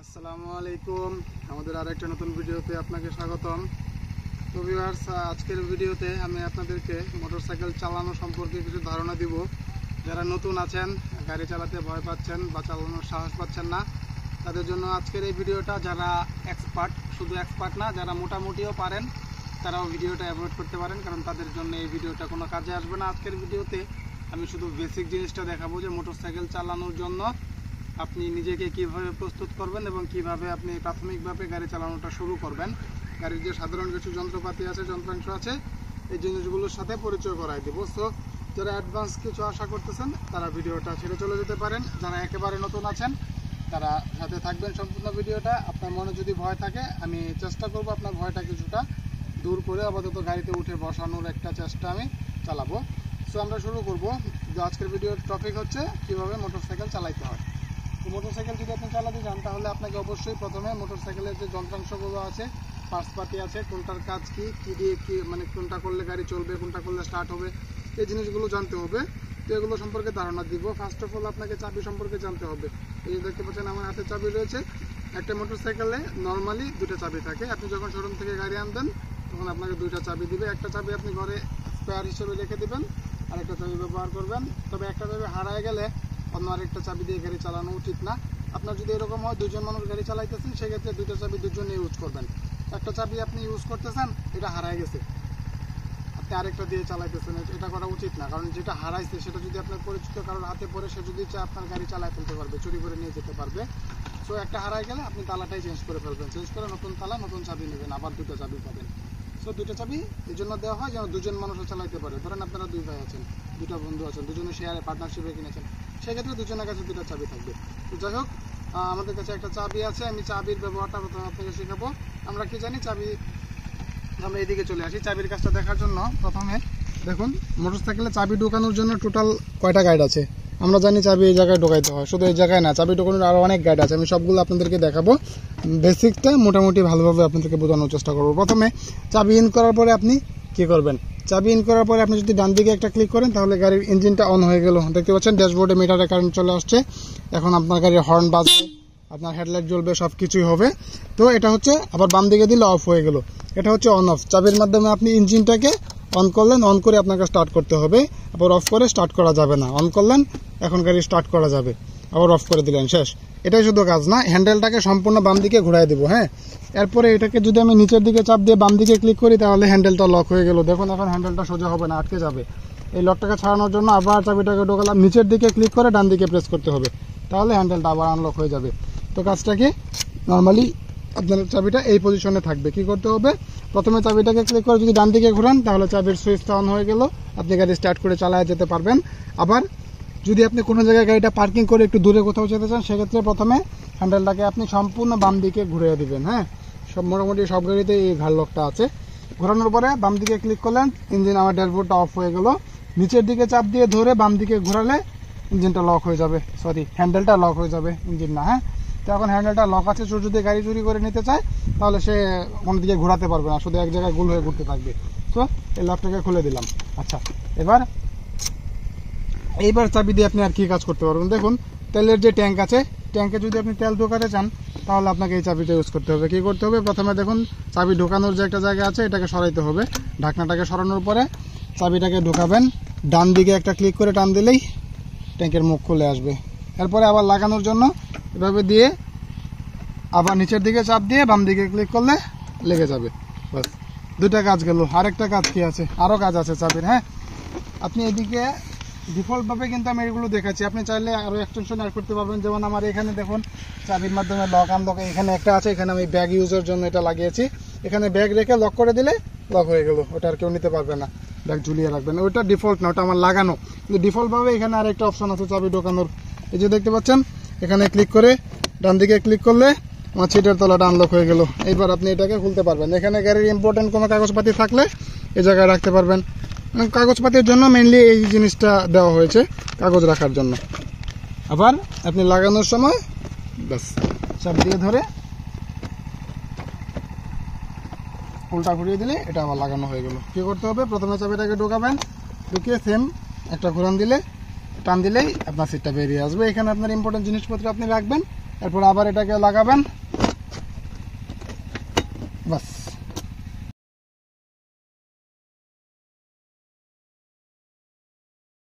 আসসালামু আলাইকুম। আমাদের আরেকটা নতুন ভিডিওতে আপনাকে স্বাগতম। তো ভিউয়ার্স, আজকের ভিডিওতে আমি আপনাদেরকে মোটরসাইকেল চালানো সম্পর্কে কিছু ধারণা দিব। যারা নতুন আছেন, গাড়ি চালাতে ভয় পাচ্ছেন বা চালানোর সাহস পাচ্ছেন না, তাদের জন্য আজকের এই ভিডিওটা। যারা এক্সপার্ট, শুধু এক্সপার্ট না, যারা মোটামুটিও পারেন, তারাও ভিডিওটা অ্যাভয়েড করতে পারেন, কারণ তাদের জন্য এই ভিডিওটা কোনো কাজে আসবে না। আজকের ভিডিওতে আমি শুধু বেসিক জিনিসটা দেখাবো যে মোটরসাইকেল চালানোর জন্য আপনি নিজেকে কিভাবে প্রস্তুত করবেন এবং কিভাবে আপনি প্রাথমিকভাবে গাড়ি চালানোটা শুরু করবেন। গাড়ির যে সাধারণ কিছু যন্ত্রপাতি আছে, যন্ত্রাংশ আছে, এই জিনিসগুলোর সাথে পরিচয় করাই দেবো। সো যারা অ্যাডভান্স কিছু আশা করতেছেন তারা ভিডিওটা ছেড়ে চলে যেতে পারেন। যারা একেবারে নতুন আছেন তারা সাথে থাকবেন সম্পূর্ণ ভিডিওটা। আপনার মনে যদি ভয় থাকে, আমি চেষ্টা করব আপনার ভয়টা কিছুটা দূর করে আপাতত গাড়িতে উঠে বসানোর একটা চেষ্টা আমি চালাবো। সো আমরা শুরু করব। আজকের ভিডিওর টপিক হচ্ছে কীভাবে মোটরসাইকেল চালাইতে হয়। মোটরসাইকেল যদি আপনি চালাতে চান তাহলে আপনাকে অবশ্যই প্রথমে মোটরসাইকেলের যে যন্ত্রাংশগুলো আছে, পার্টসপাতি আছে, কোনটার কাজ কি দিয়ে কি, মানে কোনটা করলে গাড়ি চলবে, কোনটা করলে স্টার্ট হবে, এই জিনিসগুলো জানতে হবে। তো এগুলো সম্পর্কে ধারণা দিব। ফার্স্ট অফ অল আপনাকে চাবি সম্পর্কে জানতে হবে। এই যে দেখতে পাচ্ছেন আমার হাতে চাবি রয়েছে। একটা মোটরসাইকেলে নর্মালি দুটো চাবি থাকে। আপনি যখন শোরুম থেকে গাড়ি আনবেন তখন আপনাকে দুইটা চাবি দিবে। একটা চাবি আপনি ঘরে স্পেয়ার হিসেবে রেখে দেবেন, আর একটা চাবি ব্যবহার করবেন। তবে একটা চাবি হারায় গেলে অন্য আরেকটা চাবি দিয়ে গাড়ি চালানো উচিত না। আপনার যদি এরকম হয় দুজন মানুষ গাড়ি চালাইতেছেন, সেক্ষেত্রে দুইটা চাবি দুজনে ইউজ করবেন। একটা চাবি আপনি ইউজ করতেছেন, এটা হারায় গেছে, আপনি আরেকটা দিয়ে চালাইতেছেন, এটা করা উচিত না। কারণ যেটা হারাইছে সেটা যদি আপনার পরিচিত কারোর হাতে পড়ে, সে যদি চায় আপনার গাড়ি চালায় ফেলতে পারবে, চুরি করে নিয়ে যেতে পারবে। সো একটা হারাই গেলে আপনি তালাটাই চেঞ্জ করে ফেলবেন, চেঞ্জ করে নতুন তালা, নতুন চাবি নেবেন, আবার দুটো চাবি পাবেন। সো দুটো চাবি এই জন্য দেওয়া হয় যেন দুজন মানুষও চালাইতে পারে। ধরেন আপনারা দুই ভাই আছেন, দুটা বন্ধু আছেন, দুজনে শেয়ারে পার্টনারশিপে কিনেছেন, সেক্ষেত্রে দুজনের কাছে দুটো চাবি থাকবে। তো যাই হোক, আমাদের কাছে একটা চাবি আছে। আমি চাবির ব্যবহারটা প্রথমে আপনাকে শেখাবো। আমরা কি জানি চাবি, আমরা এইদিকে চলে আসি। চাবির কাজটা দেখার জন্য প্রথমে দেখুন, মোটরসাইকেলে চাবি ঢোকানোর জন্য টোটাল কয়টা গাইড আছে আমরা জানি। চাবি এই জায়গায় ঢোকাইতে হয়, শুধু এই জায়গায় না, চাবি ঢোকানোর আরও অনেক গাইড আছে। আমি সবগুলো আপনাদেরকে দেখাবো। বেসিকটা মোটামুটি ভালোভাবে আপনাদেরকে বোঝানোর চেষ্টা করবো। প্রথমে চাবি ইন করার পরে আপনি কি করবেন? চাবি ইন করার পরে আপনি যদি ডান দিকে একটা ক্লিক করেন তাহলে গাড়ির ইঞ্জিনটা অন হয়ে গেল। দেখতে পাচ্ছেন ড্যাশবোর্ডে মিটারে কারেন্ট চলে আসছে। এখন আপনার গাড়ির হর্ন বাজবে, আপনার হেডলাইট জ্বলবে, সব কিছুই হবে। তো এটা হচ্ছে, আবার বাম দিকে দিলে অফ হয়ে গেল। এটা হচ্ছে অন অফ। চাবির মাধ্যমে আপনি ইঞ্জিনটাকে অন করলেন, অন করে আপনাকে স্টার্ট করতে হবে। আবার অফ করে স্টার্ট করা যাবে না। অন করলেন, এখন গাড়ি স্টার্ট করা যাবে, আবার অফ করে দিলেন, শেষ। এটাই শুধু কাজ না, হ্যান্ডেলটাকে সম্পূর্ণ বাম দিকে ঘুরাই দেবো। হ্যাঁ, এরপরে এটাকে যদি আমি নিচের দিকে চাপ দিয়ে বাম দিকে ক্লিক করি তাহলে হ্যান্ডেলটা লক হয়ে গেল। দেখুন এখন হ্যান্ডেলটা সোজা হবে না, আটকে যাবে। এই লকটাকে ছাড়ানোর জন্য আবার চাবিটাকে ঢোকালাম, নিচের দিকে ক্লিক করে ডান দিকে প্রেস করতে হবে, তাহলে হ্যান্ডেলটা আবার আনলক হয়ে যাবে। তো কাজটা কি, নর্মালি আপনার চাবিটা এই পজিশনে থাকবে। কি করতে হবে? প্রথমে চাবিটাকে ক্লিক করে যদি ডান দিকে ঘুরান তাহলে চাবির সুইচটা অন হয়ে গেল, আপনি গাড়ি স্টার্ট করে চালায় যেতে পারবেন। আবার যদি আপনি কোনো জায়গায় গাড়িটা পার্কিং করে একটু দূরে কোথাও যেতে চান, সেক্ষেত্রে প্রথমে হ্যান্ডেলটাকে আপনি সম্পূর্ণ বাম দিকে ঘুরিয়ে দিবেন। হ্যাঁ, সব মোটামুটি সব গাড়িতে এই ঘাড় লকটা আছে। ঘোরানোর পরে বাম দিকে ক্লিক করলেন, ইঞ্জিন, আমার ড্যাশবোর্ডটা অফ হয়ে গেল। নিচের দিকে চাপ দিয়ে ধরে বাম দিকে ঘোরালে ইঞ্জিনটা লক হয়ে যাবে, সরি হ্যান্ডেলটা লক হয়ে যাবে, ইঞ্জিন না। হ্যাঁ, তো এখন হ্যান্ডেলটা লক আছে। চোর যদি গাড়ি চুরি করে নিতে চায় তাহলে সে কোনো দিকে ঘোরাতে পারবে না, শুধু এক জায়গায় গোল হয়ে ঘুরতে থাকবে। তো এই লকটাকে খুলে দিলাম। আচ্ছা, এইবার চাবি দিয়ে আপনি আর কি কাজ করতে পারবেন? দেখুন, তেলের যে ট্যাঙ্ক আছে, ট্যাঙ্কে যদি আপনি তেল ঢোকাতে চান তাহলে আপনাকে এই চাবিটা ইউজ করতে হবে। কি করতে হবে? প্রথমে দেখুন চাবি ঢোকানোর যে একটা জায়গা আছে, এটাকে সরাইতে হবে। ঢাকনাটাকে সরানোর পরে চাবিটাকে ঢোকাবেন, ডান দিকে একটা ক্লিক করে টান দিলেই ট্যাঙ্কের মুখ খুলে আসবে। এরপরে আবার লাগানোর জন্য এভাবে দিয়ে আবার নিচের দিকে চাপ দিয়ে বাম দিকে ক্লিক করলে লেগে যাবে। বাস, দুটা কাজ গেল। আরেকটা কাজ কি আছে? আরও কাজ আছে চাবির। হ্যাঁ, আপনি এদিকে ডিফল্টভাবে কিন্তু আমি এগুলো দেখাচ্ছি, আপনি চাইলে আরও এক্সটেনশন অ্যাড করতে পারবেন। যেমন আমার এখানে দেখুন চাবির মাধ্যমে লক আনলক, এখানে একটা আছে, এখানে আমি ব্যাগ ইউজের জন্য এটা লাগিয়েছি। এখানে ব্যাগ রেখে লক করে দিলে লক হয়ে গেল, ওটা আর কেউ নিতে পারবে না। ব্যাগ ঝুলিয়ে রাখবেন, ওটা ডিফল্ট না, ওটা আমার লাগানো। কিন্তু ডিফল্টভাবে এখানে আরেকটা অপশন আছে চাবি ঢোকানোর। এই যে দেখতে পাচ্ছেন, এখানে ক্লিক করে ডান দিকে ক্লিক করলে আমার সিটের তলাটা আনলক হয়ে গেল। এইবার আপনি এটাকে খুলতে পারবেন। এখানে গাড়ির ইম্পর্টেন্ট কোনো কাগজপাতি থাকলে এই জায়গায় রাখতে পারবেন। কাগজপাতির জন্য মেইনলি এই জিনিসটা দেওয়া হয়েছে, কাগজ রাখার জন্য। আবার আপনি লাগানোর সময় ব্যাস চাপ দিয়ে ধরে উল্টা ঘুরিয়ে দিলে এটা আবার লাগানো হয়ে গেল। কী করতে হবে? প্রথমে চাবিটাকে ঢোকাবেন, ঢুকিয়ে সেম একটা ঘোরান দিলে, টান দিলেই আপনার সিটটা বেরিয়ে আসবে। এখানে আপনার ইম্পর্টেন্ট জিনিসপত্র আপনি রাখবেন, এরপর আবার এটাকে লাগাবেন, বাস।